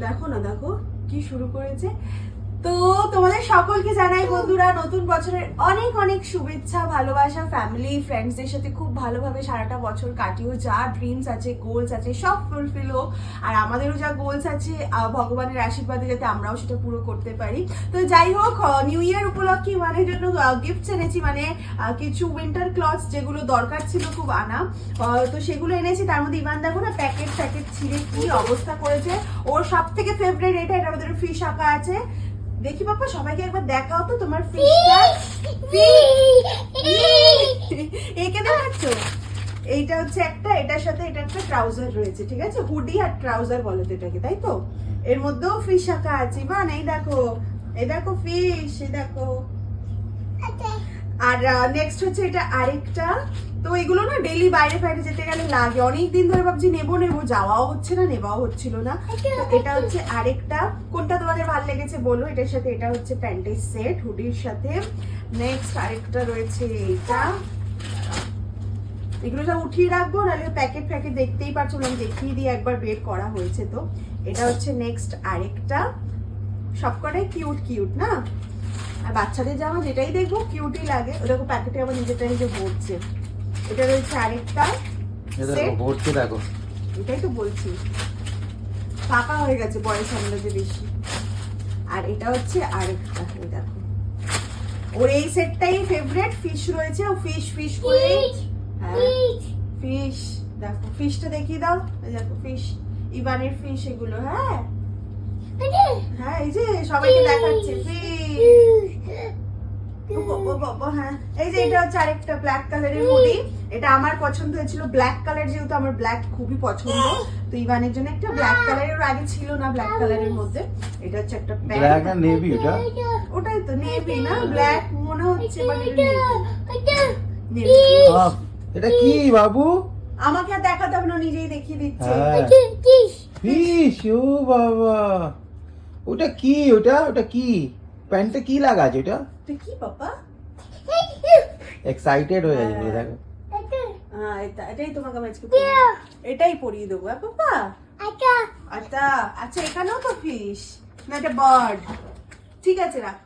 দেখো না, দেখো কি শুরু করেছে। তো তোমাদের সকলকে জানাই বন্ধুরা নতুন বছরের অনেক অনেক শুভেচ্ছা, ভালোবাসা। ফ্যামিলি ফ্রেন্ডসদের সাথে খুব ভালোভাবে সারাটা বছর কাটিও। যা ড্রিমস আছে, গোলস আছে, সব ফুলফিল হোক। আর আমাদেরও যা গোলস আছে ভগবানের আশীর্বাদে যাতে আমরাও সেটা পুরো করতে পারি। তো যাই হোক, নিউ ইয়ার উপলক্ষে ইভানের জন্য গিফটস এনেছি, মানে কিছু উইন্টার ক্লথস যেগুলো দরকার ছিল খুব আনা, তো সেগুলো এনেছি। তার মধ্যে ইভান দেখো না প্যাকেট ছিঁড়ে কি অবস্থা করেছে। ওর সব থেকে ফেভারিট এটার মধ্যে ফিশ আঁকা আছে। দেখি বাবা, সবাইকে একবার দেখাও তো তোমার ফিশটা। একে দেখাচ্ছ? এইটা হচ্ছে একটা, এটার সাথে এটা একটা ট্রাউজার রয়েছে, ঠিক আছে? হুডি আর ট্রাউজার বলে তো এটাকে, তাই তো? এর মধ্যেও ফিশ আঁকা আছে। বা এই দেখো, এই দেখো ফিশ, এই দেখো। আর নেক্সট হচ্ছে এটা আরেকটা। তো এগুলো না ডেইলি বাইরে বাইরে যেতে গেলে লাগে। অনেকদিন ধরে ভাবছি নেবো যাওয়াও হচ্ছে না, নেওয়াও হচ্ছিল না। এটা হচ্ছে আরেকটা। কোনটা তোমাদের ভালো লেগেছে বলো। এটার সাথে এটা হচ্ছে প্যান্টের সেট হুডির সাথে। নেক্সট আরেকটা রয়েছে এইটা। এগুলো সব উঠিয়ে রাখবো, নাহলে প্যাকেট দেখতেই পাচ্ছ, আমি দেখিয়ে দিয়ে একবার বের করা হয়েছে। তো এটা হচ্ছে নেক্সট আরেকটা। সবকটাই কিউট না? আর বাচ্চাদের জামা যেটাই দেখবো কিউটই লাগে। ওরকম প্যাকেটে আবার নিজেটা নিজে ভরছে। এটা রয়েছে আরেকটা সেট, ভরছে দেখো। এটাই তো বলছি, ফাঁকা হয়ে গেছে বয়স আন্দাজে বেশি। আর এটা হচ্ছে আরেকটা, এই দেখো। ওর এই সেটটাই ফেভারিট। ফিশ রয়েছে, ও ফিশ করে। হ্যাঁ ফিশ, দেখো ফিশটা দেখিয়ে দাও। এই দেখো ফিশ, ইভানের ফিশ এগুলো। হ্যাঁ হ্যাঁ, এই যে সবাইকে দেখাচ্ছে ফিশ। হ্যাঁ, এই যে এটা হচ্ছে আরেকটা ব্ল্যাক কালারের হুডি। এটা আমার পছন্দ হয়েছিল ব্ল্যাক কালার, যেহেতু আমার ব্ল্যাক খুবই পছন্দ। তো ইভানের জন্য একটা ব্ল্যাক কালারের, আগে ছিল না ব্ল্যাক কালারের মধ্যে। এটা হচ্ছে একটা ব্ল্যাক আর নেভি। ওটা ওটাই তো নেভি না, ব্ল্যাক মনে হচ্ছে, বাট এটা কি বাবু? আমাকে আর দেখাতে হবে না, নিজেই দেখিয়ে দিচ্ছে। ফিশ, ও বাবা, ওটা কি? ওটা কি? প্যান্টে কি লাগা আছে? ওটা কি বাবা? এক্সাইটেড হয়ে যাচ্ছে পুরো, দেখো। হ্যাঁ, এটাই তোমাকে আমি আজকে এটাই পরিয়ে দেবো। বাবা আচ্ছা, এখানেও তো ফিশ না, এটা বার্ড। ঠিক আছে, রাখ।